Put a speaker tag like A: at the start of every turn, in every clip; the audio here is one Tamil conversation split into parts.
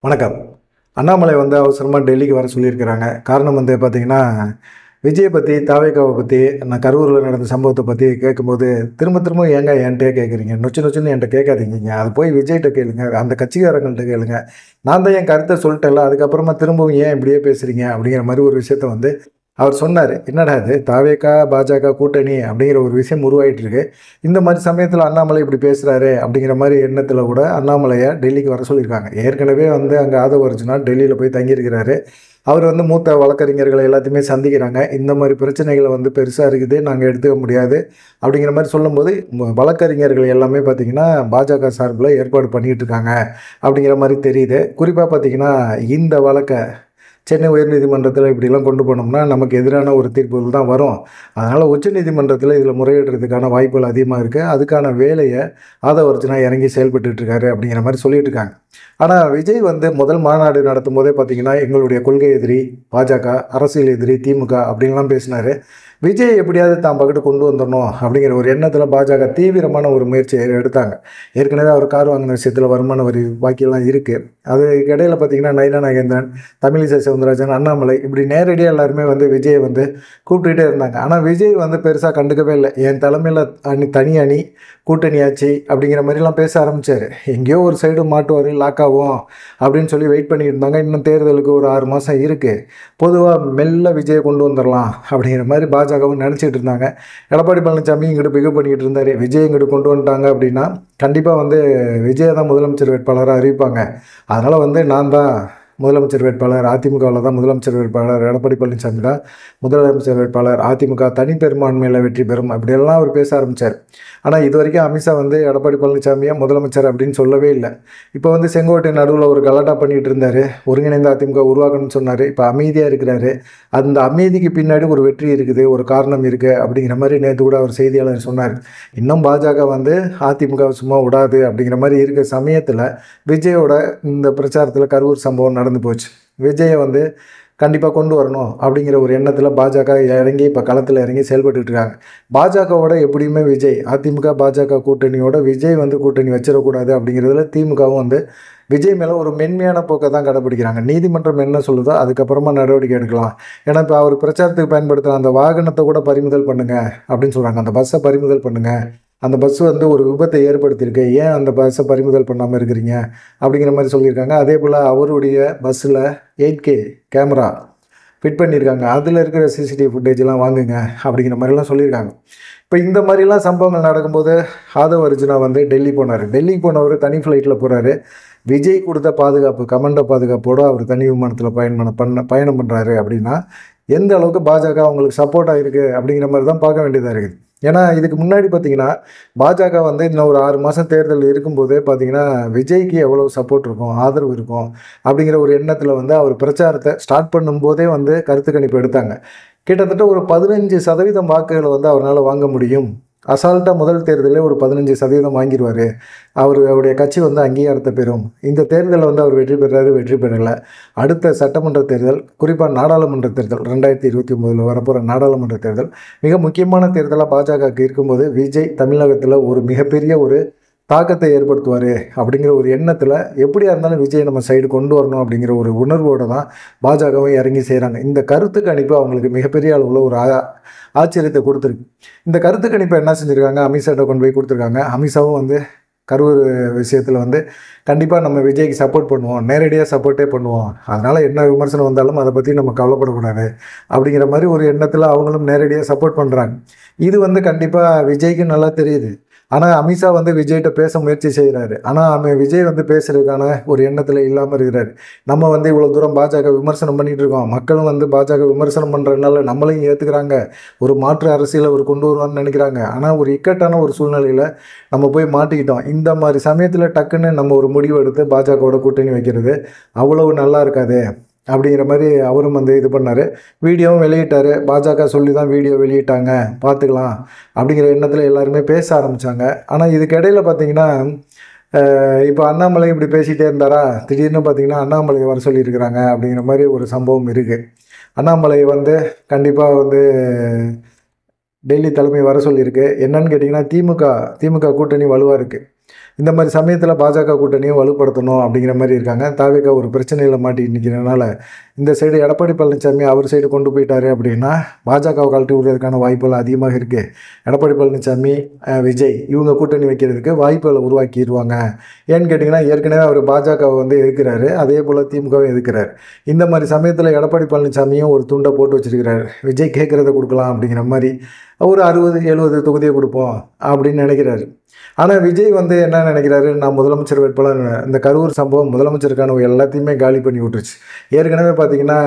A: வணக்கம். அண்ணாமலை அவசரமா டெல்லிக்கு வர சொல்லியிருக்கிறாங்க. காரணம் பார்த்தீங்கன்னா, விஜய பத்தி, தாவேகாவ பத்தி, நான் கரூர்ல நடந்த சம்பவத்த பத்தி கேட்கும்போது, திரும்ப திரும்ப ஏங்க என்ட்டயே கேட்குறீங்க? நொச்சு நொச்சுன்னு என்ட்ட கேட்காதீங்கங்க. அது போய் விஜய்ட்ட கேளுங்க. அந்த கட்சிக்காரங்கள்ட்ட கேளுங்க. நான் தான் என் கருத்த சொல்ட்டேன்ல. அதுக்கப்புறமா திரும்பவும் ஏன் இப்படியே பேசுறீங்க? அப்படிங்கிற மாரி ஒரு விஷயத்த அவர் சொன்னாரு. என்னடா இது தாவேகா, பாஜக கூட்டணி அப்படிங்கிற ஒரு விஷயம் உருவாயிட்டு இருக்கு. இந்த மாரி சமயத்தில அண்ணாமலை இப்படி பேசுறாரே அப்படிங்கிற மாரி எண்ணத்தில கூட அண்ணாமலைய டெல்லிக்கு வர சொல்லியிருக்காங்க. ஏற்கனவே அங்க ஆதவ அர்ஜுனா டெல்லியில போய் தங்கியிருக்கிறாரு. அவர் மூத்த வழக்கறிஞர்களை எல்லாத்தையுமே சந்திக்கிறாங்க. இந்த மாரி பிரச்சனைகள் பெருசா இருக்குது. நாங்க எடுத்துக்க முடியாது. அப்படிங்கிற மாரி சொல்லும்போது, வழக்கறிஞர்கள் எல்லாமே பார்த்தீங்கன்னா, பாஜக சார்புல ஏற்பாடு பண்ணிட்டு இருக்காங்க. அப்படிங்கிற மாரி தெரியுது. குறிப்பா பார்த்தீங்கன்னா, இந்த வழக்க சென்னை உயர்நீதிமன்றத்தில இப்படிலாம் கொண்டு போனோம்னா, நமக்கு எதிரான ஒரு தீர்ப்புகள் தான் வரும். அதனால உச்சநீதிமன்றத்தில இதில முறையிடுறதுக்கான வாய்ப்புகள் அதிகமா இருக்கு. அதுக்கான வேலைய ஆதவ அர்ஜுனா இறங்கி செயல்பட்டுட்டு இருக்காரு அப்படிங்கிற மாரி சொல்லிட்டு இருக்காங்க. ஆனா விஜய் முதல் மாநாடு நடத்தும்போதே பார்த்தீங்கன்னா, எங்களுடைய கொள்கை எதிரி பாஜக, அரசியல் எதிரி திமுக அப்படின்லாம் பேசினாரு. விஜய் எப்படியாவது தான் பக்கட்டு கொண்டு வந்துரணும் அப்படிங்கிற ஒரு எண்ணத்தில பாஜக தீவிரமான ஒரு முயற்சிய எடுத்தாங்க. ஏற்கனவே அவர் கார் வாங்கின விஷயத்தில வருமான வரி பாக்கியெல்லாம் இருக்கு. அதுக்கு இடையில பார்த்தீங்கன்னா, நயினா நாகேந்திரன், தமிழிசை சவுந்தரராஜன், அண்ணாமலை இப்படி நேரடியா எல்லாருமே விஜய கூப்பிட்டுக்கிட்டே இருந்தாங்க. ஆனா விஜய் பெருசா கண்டுக்கவே இல்ல. என் தலைமையில தனி அணி, கூட்டணி ஆட்சி அப்படிங்கிற மாரிலாம் பேச ஆரம்பிச்சாரு. எங்கேயோ ஒரு சைடு மாட்டுவாரு, லாக் ஆகும் அப்படின்னு சொல்லி வெயிட் பண்ணிட்டு இருந்தாங்க. இன்னும் தேர்தலுக்கு ஒரு 6 மாசம் இருக்கு. பொதுவா மெல்ல விஜய கொண்டு வந்துரலாம் அப்படிங்கிற மாரி பாஜகவும் நெனச்சிட்டு இருந்தாங்க. எடப்பாடி பழனிசாமி இங்கிட்டு பிகப் பண்ணிக்கிட்டு இருந்தாரு. விஜய் இங்கிட்டு கொண்டு வந்துட்டாங்க அப்படின்னா, கண்டிப்பா விஜய தான் முதலமைச்சர் வேட்பாளரா அறிவிப்பாங்க. அதனால நான் தான் முதலமைச்சர் வேட்பாளர். அதிமுகவுல தான் முதலமைச்சர் வேட்பாளர். எடப்பாடி பழனிசாமி தான் முதலமைச்சர் வேட்பாளர். அதிமுக தனிப்பெரும்பான்மையில வெற்றி பெறும். அப்படியெல்லாம் அவர் பேச ஆரம்பிச்சார். ஆனா இதுவரைக்கும் அமித்ஷா எடப்பாடி பழனிசாமிய முதலமைச்சர் அப்படின்னு சொல்லவே இல்ல. இப்போ செங்கோட்டை நடுவுல ஒரு கலாட்டா பண்ணிட்டு இருந்தாரு. ஒருங்கிணைந்த அதிமுக உருவாக்கணும்னு சொன்னாரு. இப்ப அமைதியா இருக்கிறாரு. அந்த அமைதிக்கு பின்னாடி ஒரு வெற்றி இருக்குது, ஒரு காரணம் இருக்கு அப்படிங்கிற மாரி நேத்து கூட அவர் செய்தியாளர் சொன்னாரு. இன்னும் பாஜக அதிமுகவ சும்மா விடாது அப்படிங்கிற மாரி இருக்க சமயத்துல, விஜயோட இந்த பிரச்சாரத்துல கரூர் சம்பவம் நடந்து போச்சு. விஜய கண்டிப்பா கொண்டு வரணும் அப்படிங்கிற ஒரு எண்ணத்துல பாஜக இறங்கி இப்ப களத்துல இறங்கி செயல்பட்டுட்டு இருக்காங்க. பாஜகவோட எப்படியுமே விஜய் அதிமுக, பாஜக கூட்டணியோட விஜய் கூட்டணி வச்சிடக்கூடாது அப்படிங்கிறதுல திமுகவும் விஜய் மேல ஒரு மென்மையான போக்க தான் கடைபிடிக்கிறாங்க. நீதிமன்றம் என்ன சொல்லுதோ அதுக்கப்புறமா நடவடிக்கை எடுக்கலாம். ஏன்னா இப்ப அவர் பிரச்சாரத்துக்கு பயன்படுத்துற அந்த வாகனத்த கூட பறிமுதல் பண்ணுங்க அப்படின்னு சொல்றாங்க. அந்த பஸ்ஸ பறிமுதல் பண்ணுங்க. அந்த பஸ் ஒரு விபத்தை ஏற்படுத்தியிருக்கு. ஏன் அந்த பஸ்ஸ பறிமுதல் பண்ணாம இருக்கிறீங்க? அப்படிங்கிற மாரி சொல்லியிருக்காங்க. அதேபோல அவருடைய பஸ்ஸில 8K கேமரா ஃபிட் பண்ணியிருக்காங்க. அதில இருக்கிற சிசிடிவி ஃபுட்டேஜ்லாம் வாங்குங்க அப்படிங்கிற மாரிலாம் சொல்லியிருக்காங்க. இப்ப இந்த மாரிலாம் சம்பவங்கள் நடக்கும்போது, ஆதவ் அர்ஜுனா டெல்லி போனாரு. டெல்லிக்கு போனவரு தனி ஃப்ளைட்ல போறாரு. விஜய் குடுத்த பாதுகாப்பு, கமாண்டோ பாதுகாப்போட அவர் தனி விமானத்தில பயணம் பண்றாரு அப்படின்னா, எந்த அளவுக்கு பாஜக அவங்களுக்கு சப்போர்ட்டா இருக்கு அப்படிங்கிற மாரி தான் பார்க்க வேண்டியதா இருக்குது. ஏன்னா, இதுக்கு முன்னாடி பார்த்தீங்கன்னா, பாஜக இன்னும் ஒரு 6 மாசம் தேர்தல் இருக்கும்போதே பார்த்தீங்கன்னா, விஜய்க்கு எவ்வளவு சப்போர்ட் இருக்கும், ஆதரவு இருக்கும் அப்படிங்கிற ஒரு எண்ணத்தில அவர் பிரச்சாரத்த ஸ்டார்ட் பண்ணும்போதே கருத்து கணிப்பு எடுத்தாங்க. கிட்டத்தட்ட ஒரு 15% வாக்குகள அவரால வாங்க முடியும். அசால்ட்டா முதல் தேர்தலே ஒரு 15% வாங்கிருவாரு. அவருடைய கட்சி அங்கீகாரத்த பெறும். இந்த தேர்தல்ல அவர் வெற்றி பெறாரு, வெற்றி பெறல. அடுத்த சட்டமன்ற தேர்தல், குறிப்பா நாடாளுமன்ற தேர்தல் 2029ல வரப்போற நாடாளுமன்ற தேர்தல் மிக முக்கியமான தேர்தலா பாஜகவுக்கு இருக்கும்போது, விஜய் தமிழகத்தில ஒரு மிகப்பெரிய ஒரு தாக்கத்தை ஏற்படுத்துவாரு அப்படிங்கிற ஒரு எண்ணத்தில, எப்படியா இருந்தாலும் விஜய நம்ம சைடு கொண்டு வரணும் அப்படிங்கிற ஒரு உணர்வோட தான் பாஜகவும் இறங்கி செய்றாங்க. இந்த கருத்து கணிப்பு அவங்களுக்கு மிகப்பெரிய அளவுல ஒரு ஆச்சரியத்த குடுத்திருக்கு. இந்த கருத்து கணிப்ப என்ன செஞ்சிருக்காங்க, அமித்ஷாட்ட கொண்டு போய் குடுத்துருக்காங்க. அமித்ஷாவும் கரூர் விஷயத்தில கண்டிப்பா நம்ம விஜய்க்கு சப்போர்ட் பண்ணுவோம். நேரடியா சப்போர்ட்டே பண்ணுவோம். அதனால என்ன விமர்சனம் வந்தாலும் அத பத்தி நம்ம கவலைப்படக்கூடாது. அப்படிங்கிற மாரி ஒரு எண்ணத்தில அவங்களும் நேரடியா சப்போர்ட் பண்றாங்க. இது கண்டிப்பா விஜய்க்கு நல்லா தெரியுது. ஆனா அமித்ஷா விஜய்ட்ட பேச முயற்சி செய்றாரு. ஆனா விஜய் பேசுறதுக்கான ஒரு எண்ணத்தில இல்லாம இருக்கிறாரு. நம்ம இவ்வளவு தூரம் பாஜக விமர்சனம் பண்ணிட்டு இருக்கோம். மக்களும் பாஜக விமர்சனம் பண்றதுனால நம்மளையும் ஏத்துக்கிறாங்க. ஒரு மாற்று அரசியல அவர் கொண்டு வருவார்ன்னு நெனைக்கிறாங்க. ஆனா ஒரு இக்கட்டான ஒரு சூழ்நிலையில நம்ம போய் மாட்டிக்கிட்டோம். இந்த மாரி சமயத்தில டக்குன்னு நம்ம ஒரு முடிவு எடுத்து பாஜகவோட கூட்டணி வைக்கிறது அவ்வளவு நல்லா இருக்காது. அப்படிங்கிற மாரி அவரும் இது பண்ணாரு. வீடியோவும் வெளியிட்டாரு. பாஜக சொல்லி தான் வீடியோ வெளியிட்டாங்க. பார்த்துக்கலாம். அப்படிங்கிற எண்ணத்தில எல்லாருமே பேச ஆரம்பிச்சாங்க. ஆனா இதுக்கு இடையில பார்த்தீங்கன்னா, இப்ப அண்ணாமலை இப்படி பேசிட்டே இருந்தாரா, திடீர்னு பார்த்தீங்கன்னா, அண்ணாமலைய வர சொல்லியிருக்கிறாங்க அப்படிங்கிற மாரி ஒரு சம்பவம் இருக்கு. அண்ணாமலை கண்டிப்பா டெல்லி தலைமை வர சொல்லியிருக்கு. என்னன்னு கேட்டீங்கன்னா, திமுக கூட்டணி வலுவா இருக்கு. இந்த மாதிரி சமயத்தில் பாஜக கூட்டணியும் வலுப்படுத்தணும் அப்படிங்கிற மாதிரி இருக்காங்க. தாவேகா ஒரு பிரச்சனையில் மாட்டி நிற்கிறதுனால இந்த சைடு எடப்பாடி பழனிசாமி அவர் சைடு கொண்டு போயிட்டாரு அப்படின்னா பாஜகவை கழட்டி விடுறதுக்கான வாய்ப்புகள் அதிகமாக இருக்குது. எடப்பாடி பழனிசாமி, விஜய் இவங்க கூட்டணி வைக்கிறதுக்கு வாய்ப்புகளை உருவாக்கிடுவாங்க. ஏன்னு கேட்டிங்கன்னா ஏற்கனவே அவர் பாஜகவை வந்து எதிர்க்கிறாரு, அதே போல் திமுகவை எதிர்க்கிறார். இந்த மாதிரி சமயத்தில் எடப்பாடி பழனிசாமியும் ஒரு துண்டை போட்டு வச்சிருக்கிறார். விஜய் கேட்குறத கொடுக்கலாம் அப்படிங்கிற மாதிரி ஒரு 60-70 தொகுதியை கொடுப்போம் அப்படின்னு நினைக்கிறாரு. ஆனால் விஜய் வந்து என்ன நினைக்கிறாரு, நான் முதலமைச்சர் வேட்பாளர். இந்த கரூர் சம்பவம் முதலமைச்சருக்கான எல்லாத்தையுமே காலி பண்ணி விட்டுருச்சு. ஏற்கனவே பார்த்தீங்கன்னா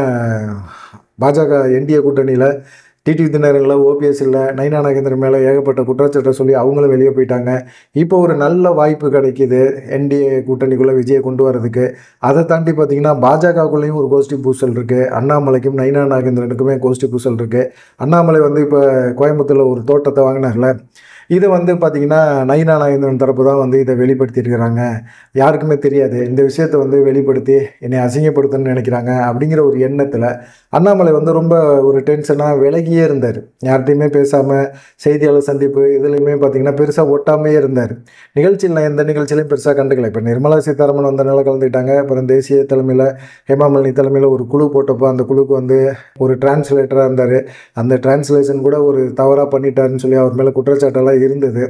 A: பாஜக என்டிஏ கூட்டணியில் டிடிவி தினகரன் இல்லை, ஓபிஎஸ் இல்லை, நயினா நாகேந்திரன் மேலே ஏகப்பட்ட குற்றச்சாட்டை சொல்லி அவங்களும் வெளியே போயிட்டாங்க. இப்போ ஒரு நல்ல வாய்ப்பு கிடைக்கிது என்டிஏ கூட்டணிக்குள்ளே விஜயை கொண்டு வரதுக்கு. அதை தாண்டி பார்த்திங்கன்னா பாஜகக்குள்ளேயும் ஒரு கோஷ்டி பூசல் இருக்குது. அண்ணாமலைக்கும் நயினா நாகேந்திரனுக்குமே கோஷ்டி பூசல் இருக்குது. அண்ணாமலை வந்து இப்போ கோயம்புத்தூரில் ஒரு தோட்டத்தை வாங்கினார்ல, இதை வந்து பார்த்திங்கன்னா நயினா நாகேந்திரன் தரப்பு தான் வந்து இதை வெளிப்படுத்தியிருக்கிறாங்க. யாருக்குமே தெரியாது. இந்த விஷயத்தை வந்து வெளிப்படுத்தி என்னை அசிங்கப்படுத்தணும்னு நினைக்கிறாங்க அப்படிங்கிற ஒரு எண்ணத்தில் அண்ணாமலை வந்து ரொம்ப ஒரு டென்ஷனாக விலகியே இருந்தார். யார்கிட்டையுமே பேசாமல் செய்தியாளர் சந்திப்பு இதுலையுமே பார்த்திங்கன்னா பெருசாக ஒட்டாமையே இருந்தார். நிகழ்ச்சியில் நான் எந்த நிகழ்ச்சியிலையும் பெருசாக கண்டுக்கல. இப்போ நிர்மலா சீதாராமன் வந்தனால கலந்துக்கிட்டாங்க. அப்புறம் தேசிய தலைமையில் ஹேமாமாலினி தலைமையில் ஒரு குழு போட்டப்போ அந்த குழுக்கு வந்து ஒரு டிரான்ஸ்லேட்டராக இருந்தார். அந்த டிரான்ஸ்லேஷன் கூட ஒரு தவறாக பண்ணிட்டாருன்னு சொல்லி அவர் மேலே குற்றச்சாட்டெல்லாம் இருந்தது.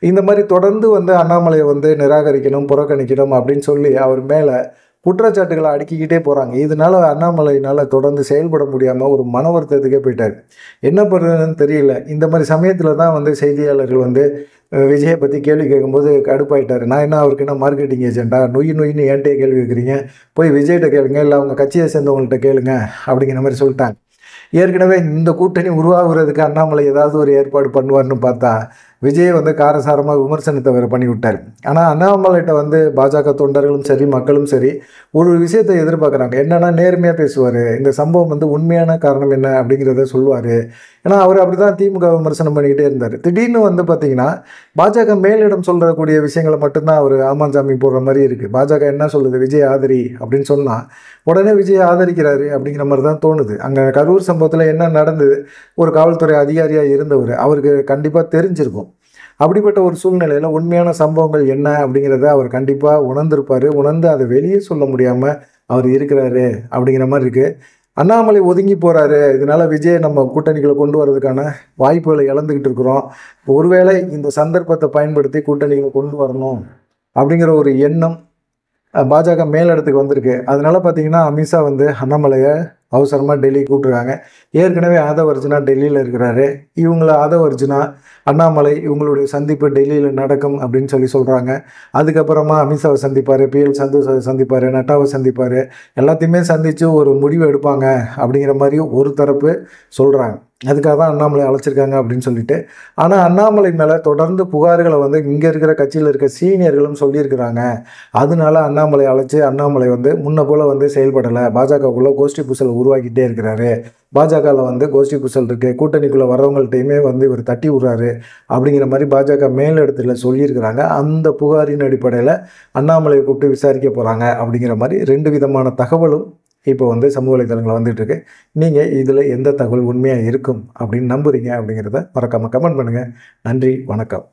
A: இந்த மாதிரி தொடர்ந்து வந்து அண்ணாமலையை வந்து நிராகரிக்கணும், புறக்கணிக்கணும் அப்படின்னு சொல்லி அவர் மேலே குற்றச்சாட்டுகளை அடுக்கிக்கிட்டே போகிறாங்க. இதனால் அண்ணாமலையினால் தொடர்ந்து செயல்பட முடியாமல் ஒரு மன வருத்தத்துக்கே போயிட்டார். என்ன பண்ணுறதுன்னு தெரியல. இந்த மாதிரி சமயத்தில் தான் வந்து செய்தியாளர்கள் வந்து விஜயை பற்றி கேள்வி கேட்கும்போது கடுப்பாயிட்டார். நான் என்ன அவருக்கு என்ன மார்க்கெட்டிங் ஏஜென்ட்டா, நொய்னு என்கிட்டே கேள்வி கேட்குறீங்க, போய் விஜய்கிட்ட கேளுங்க, இல்லை அவங்க கட்சியை சேர்ந்தவங்கள்ட்ட கேளுங்க அப்படிங்கிற மாதிரி சொல்லிட்டாங்க. ஏற்கனவே இந்த கூட்டணி உருவாகுறதுக்கு அண்ணாமலை ஏதாவது ஒரு ஏற்பாடு பண்ணுவார்னு பார்த்தா விஜய் வந்து காரசாரமாக விமர்சனத்தை வேறு பண்ணி விட்டார். ஆனால் அண்ணாமலைகிட்ட வந்து பாஜக தொண்டர்களும் சரி மக்களும் சரி ஒரு விஷயத்தை எதிர்பார்க்குறாங்க. என்னென்னா நேர்மையாக பேசுவார், இந்த சம்பவம் வந்து உண்மையான காரணம் என்ன அப்படிங்கிறத சொல்லுவார். ஏன்னா அவர் அப்படி தான் திமுக விமர்சனம் பண்ணிக்கிட்டே இருந்தார். திடீர்னு வந்து பார்த்திங்கன்னா பாஜக மேலிடம் சொல்கிறக்கூடிய விஷயங்களை மட்டும்தான் அவர் ஆமாஞ்சாமி போடுற மாதிரி இருக்குது. பாஜக என்ன சொல்லுது, விஜய் ஆதரி அப்படின்னு சொன்னால் உடனே விஜய் ஆதரிக்கிறாரு அப்படிங்கிற மாதிரி தான் தோணுது. அங்கே கரூர் சம்பவத்தில் என்ன நடந்தது, ஒரு காவல்துறை அதிகாரியாக இருந்தவர், அவருக்கு கண்டிப்பாக தெரிஞ்சிருக்கும். அப்படிப்பட்ட ஒரு சூழ்நிலையில் உண்மையான சம்பவங்கள் என்ன அப்படிங்கிறத அவர் கண்டிப்பாக உணர்ந்திருப்பார். உணர்ந்து அதை வெளியே சொல்ல முடியாமல் அவர் இருக்கிறாரு அப்படிங்கிற மாதிரி இருக்குது. அண்ணாமலை ஒதுங்கி போகிறாரு. இதனால் விஜய் நம்ம கூட்டணிகளை கொண்டு வரதுக்கான வாய்ப்புகளை இழந்துக்கிட்டு இருக்கிறோம். ஒருவேளை இந்த சந்தர்ப்பத்தை பயன்படுத்தி கூட்டணிகளை கொண்டு வரணும் அப்படிங்கிற ஒரு எண்ணம் பாஜக மேலிடத்துக்கு வந்திருக்கு. அதனால பார்த்தீங்கன்னா அமித்ஷா வந்து அண்ணாமலையை அவசரமாக டெல்லிக்கு கூப்பிட்ருக்காங்க. ஏற்கனவே ஆதவ் அர்ஜுனா டெல்லியில் இருக்கிறாரு. இவங்கள ஆதவ் அர்ஜுனா, அண்ணாமலை இவங்களுடைய சந்திப்பு டெல்லியில் நடக்கும் அப்படின்னு சொல்கிறாங்க. அதுக்கப்புறமா அமித்ஷாவை சந்திப்பார், பிஎல் சந்தோஷை சந்திப்பார், நட்டாவை சந்திப்பார். எல்லாத்தையுமே சந்தித்து ஒரு முடிவு எடுப்பாங்க அப்படிங்கிற மாதிரி ஒரு தரப்பு சொல்கிறாங்க. அதுக்காக தான் அண்ணாமலை அழைச்சிருக்காங்க அப்படின்னு சொல்லிட்டு. ஆனால் அண்ணாமலை மேலே தொடர்ந்து புகார்களை வந்து இங்கே இருக்கிற கட்சியில் இருக்க சீனியர்களும் சொல்லியிருக்கிறாங்க. அதனால அண்ணாமலை அழைச்சி அண்ணாமலை வந்து முன்ன போல் வந்து செயல்படலை, பாஜகவுக்குள்ளே கோஷ்டி பூசலை உருவாக்கிட்டே இருக்கிறாரு, பாஜகவில் வந்து கோஷ்டி பூசல் இருக்குது, கூட்டணிக்குள்ளே வர்றவங்கள்ட்டையுமே வந்து இவர் தட்டி விட்றாரு அப்படிங்கிற மாதிரி பாஜக மேலிடத்தில் சொல்லியிருக்கிறாங்க. அந்த புகாரின் அடிப்படையில் அண்ணாமலையை கூப்பிட்டு விசாரிக்க போகிறாங்க அப்படிங்கிற மாதிரி 2 விதமான தகவலும் இப்போ வந்து சமூக வலைதளங்களில் வந்துட்டுருக்கு. நீங்கள் இதில் எந்த தகவல் உண்மையாக இருக்கும் அப்படின்னு நம்புகிறீங்க அப்படிங்கிறத மறக்காமல் கமெண்ட் பண்ணுங்கள். நன்றி, வணக்கம்.